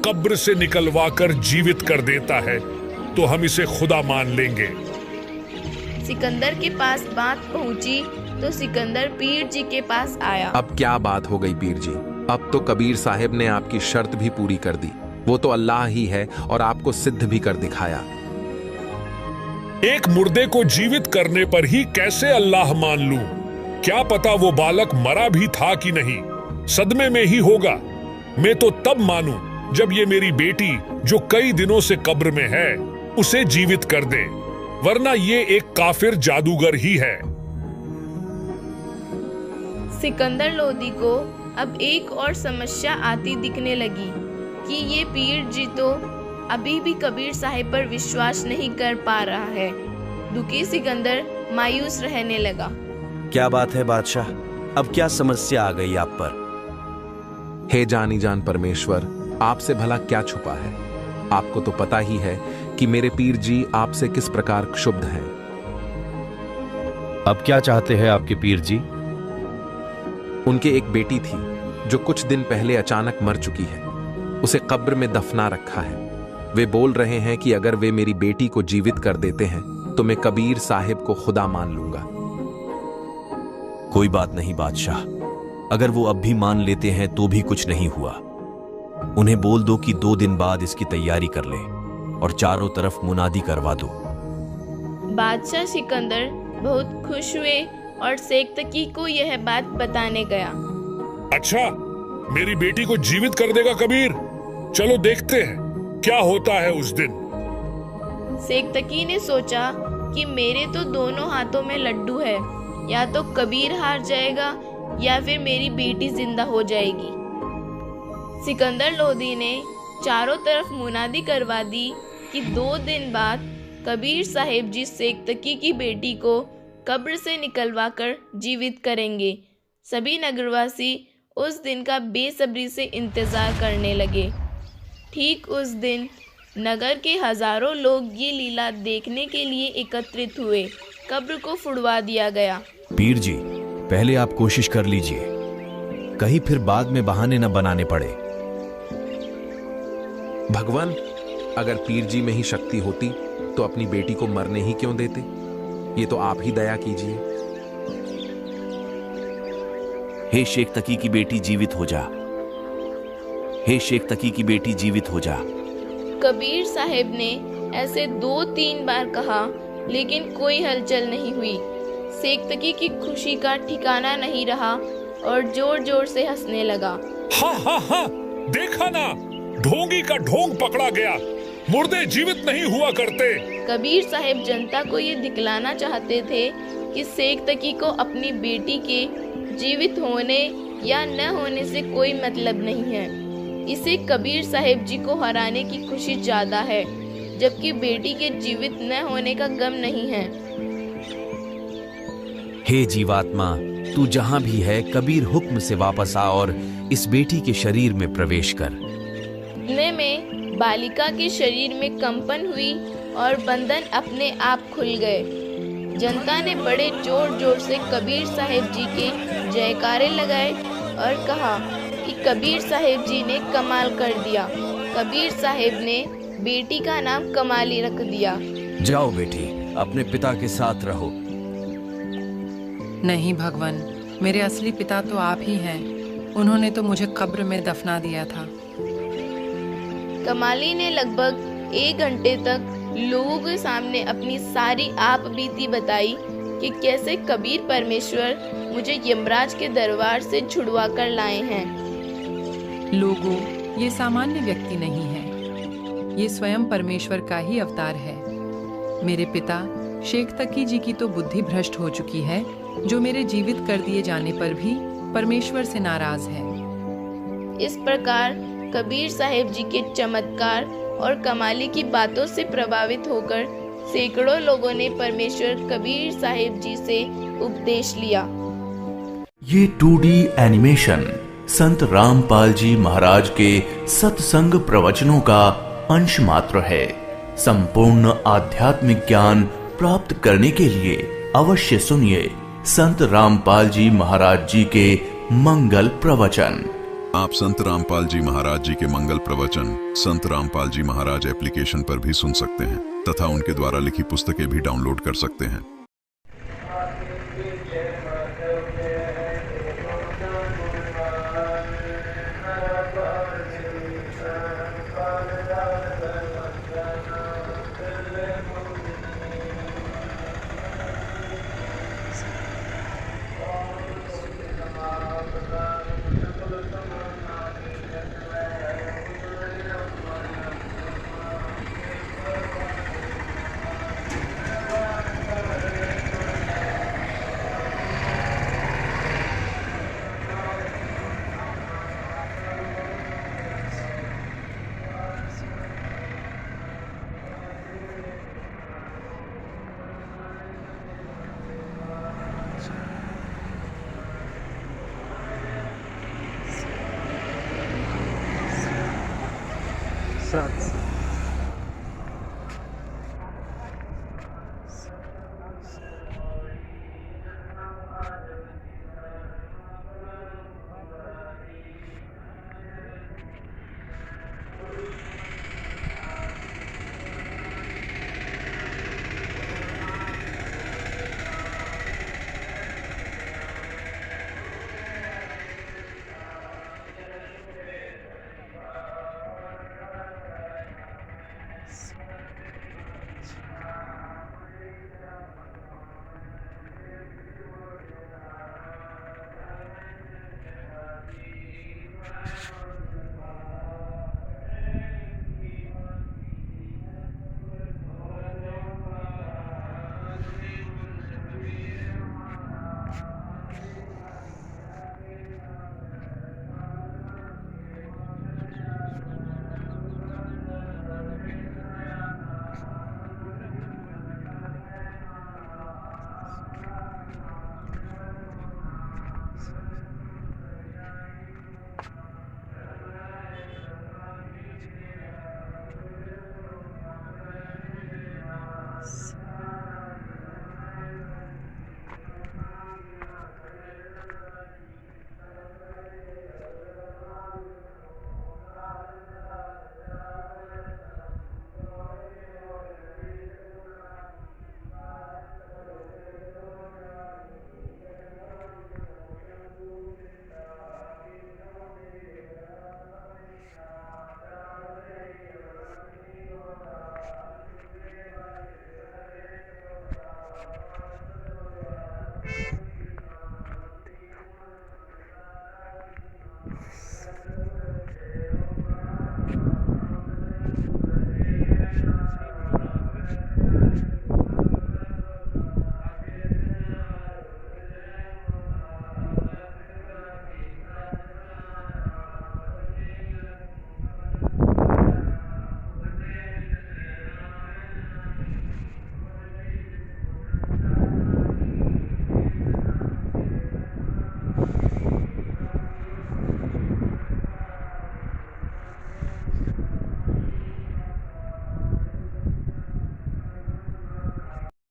कब्र से निकलवाकर जीवित कर देता है तो हम इसे खुदा मान लेंगे। सिकंदर के पास बात पहुंची तो सिकंदर पीर जी के पास आया। अब क्या बात हो गई पीर जी? अब तो कबीर साहब ने आपकी शर्त भी पूरी कर दी। वो तो अल्लाह ही है और आपको सिद्ध भी कर दिखाया। एक मुर्दे को जीवित करने पर ही कैसे अल्लाह मान लूं? क्या पता वो बालक मरा भी था कि नहीं, सदमे में ही होगा। मैं तो तब मानूं जब ये मेरी बेटी जो कई दिनों से कब्र में है उसे जीवित कर दे, वरना ये एक काफिर जादूगर ही है। सिकंदर लोदी को अब एक और समस्या आती दिखने लगी कि ये पीर जी तो अभी भी कबीर साहिब पर विश्वास नहीं कर पा रहा है। दुखी सिकंदर मायूस रहने लगा। क्या बात है बादशाह, अब क्या समस्या आ गई आप पर? हे जानी जान परमेश्वर, आपसे भला क्या छुपा है? आपको तो पता ही है कि मेरे पीर जी आपसे किस प्रकार क्षुब्ध हैं। अब क्या चाहते हैं आपके पीर जी? उनके एक बेटी थी जो कुछ दिन पहले अचानक मर चुकी है। उसे कब्र में दफना रखा है। वे बोल रहे हैं कि अगर वे मेरी बेटी को जीवित कर देते हैं तो मैं कबीर साहिब को खुदा मान लूंगा। कोई बात नहीं बादशाह, अगर वो अब भी मान लेते हैं तो भी कुछ नहीं हुआ। उन्हें बोल दो कि 2 दिन बाद इसकी तैयारी कर ले और चारों तरफ मुनादी करवा दो। बादशाह सिकंदर बहुत खुश हुए और शेख तकी को यह बात बताने गया। अच्छा, मेरी बेटी को जीवित कर देगा कबीर? चलो देखते हैं क्या होता है उस दिन। शेख तकी ने सोचा कि मेरे तो दोनों हाथों में लड्डू है, या तो कबीर हार जाएगा या फिर मेरी बेटी जिंदा हो जाएगी। सिकंदर लोदी ने चारों तरफ मुनादी करवा दी कि 2 दिन बाद कबीर साहिब जी शेख तकी की बेटी को कब्र से निकलवाकर जीवित करेंगे। सभी नगरवासी उस दिन का बेसब्री से इंतजार करने लगे। ठीक उस दिन नगर के हजारों लोग ये लीला देखने के लिए एकत्रित हुए। कब्र को फुड़वा दिया गया। पीर जी, पहले आप कोशिश कर लीजिए, कहीं फिर बाद में बहाने न बनाने पड़े। भगवान, अगर पीर जी में ही शक्ति होती तो अपनी बेटी को मरने ही क्यों देते? ये तो आप ही दया कीजिए। हे शेख तकी की बेटी जीवित हो जा, हे शेख तकी की बेटी जीवित हो जा। कबीर साहिब ने ऐसे 2-3 बार कहा, लेकिन कोई हलचल नहीं हुई। शेख तकी की खुशी का ठिकाना नहीं रहा और जोर जोर से हंसने लगा। हा हा हा, देखा ना, ढोंगी का ढोंग पकड़ा गया। मुर्दे जीवित नहीं हुआ करते। कबीर साहिब जनता को ये दिखलाना चाहते थे कि शेख तकी को अपनी बेटी के जीवित होने या न होने से कोई मतलब नहीं है। इसे कबीर साहिब जी को हराने की खुशी ज्यादा है, जबकि बेटी के जीवित न होने का गम नहीं है। हे जीवात्मा, तू जहां भी है, कबीर हुक्म से वापस आ और इस बेटी के शरीर में प्रवेश कर। इतने में बालिका के शरीर में कंपन हुई और बंधन अपने आप खुल गए। जनता ने बड़े जोर जोर से कबीर साहिब जी के जयकारे लगाए और कहा कि कबीर साहिब जी ने कमाल कर दिया। कबीर साहिब ने बेटी का नाम कमाली रख दिया। जाओ बेटी, अपने पिता के साथ रहो। नहीं भगवान, मेरे असली पिता तो आप ही हैं। उन्होंने तो मुझे कब्र में दफना दिया था। कमाली ने लगभग 1 घंटे तक लोगों के सामने अपनी सारी आप बीती बताई कि कैसे कबीर परमेश्वर मुझे यमराज के दरबार से छुड़वा कर लाए हैं। लोगों, ये सामान्य व्यक्ति नहीं है, ये स्वयं परमेश्वर का ही अवतार है। मेरे पिता शेख तकी जी की तो बुद्धि भ्रष्ट हो चुकी है, जो मेरे जीवित कर दिए जाने पर भी परमेश्वर से नाराज है। इस प्रकार कबीर साहिब जी के चमत्कार और कमाली की बातों से प्रभावित होकर सैकड़ों लोगों ने परमेश्वर कबीर साहिब जी से उपदेश लिया। ये 2D एनिमेशन संत रामपाल जी महाराज के सत्संग प्रवचनों का अंश मात्र है। संपूर्ण आध्यात्मिक ज्ञान प्राप्त करने के लिए अवश्य सुनिए संत रामपाल जी महाराज जी के मंगल प्रवचन। आप संत रामपाल जी महाराज जी के मंगल प्रवचन संत रामपाल जी महाराज एप्लीकेशन पर भी सुन सकते हैं तथा उनके द्वारा लिखी पुस्तकें भी डाउनलोड कर सकते हैं। सात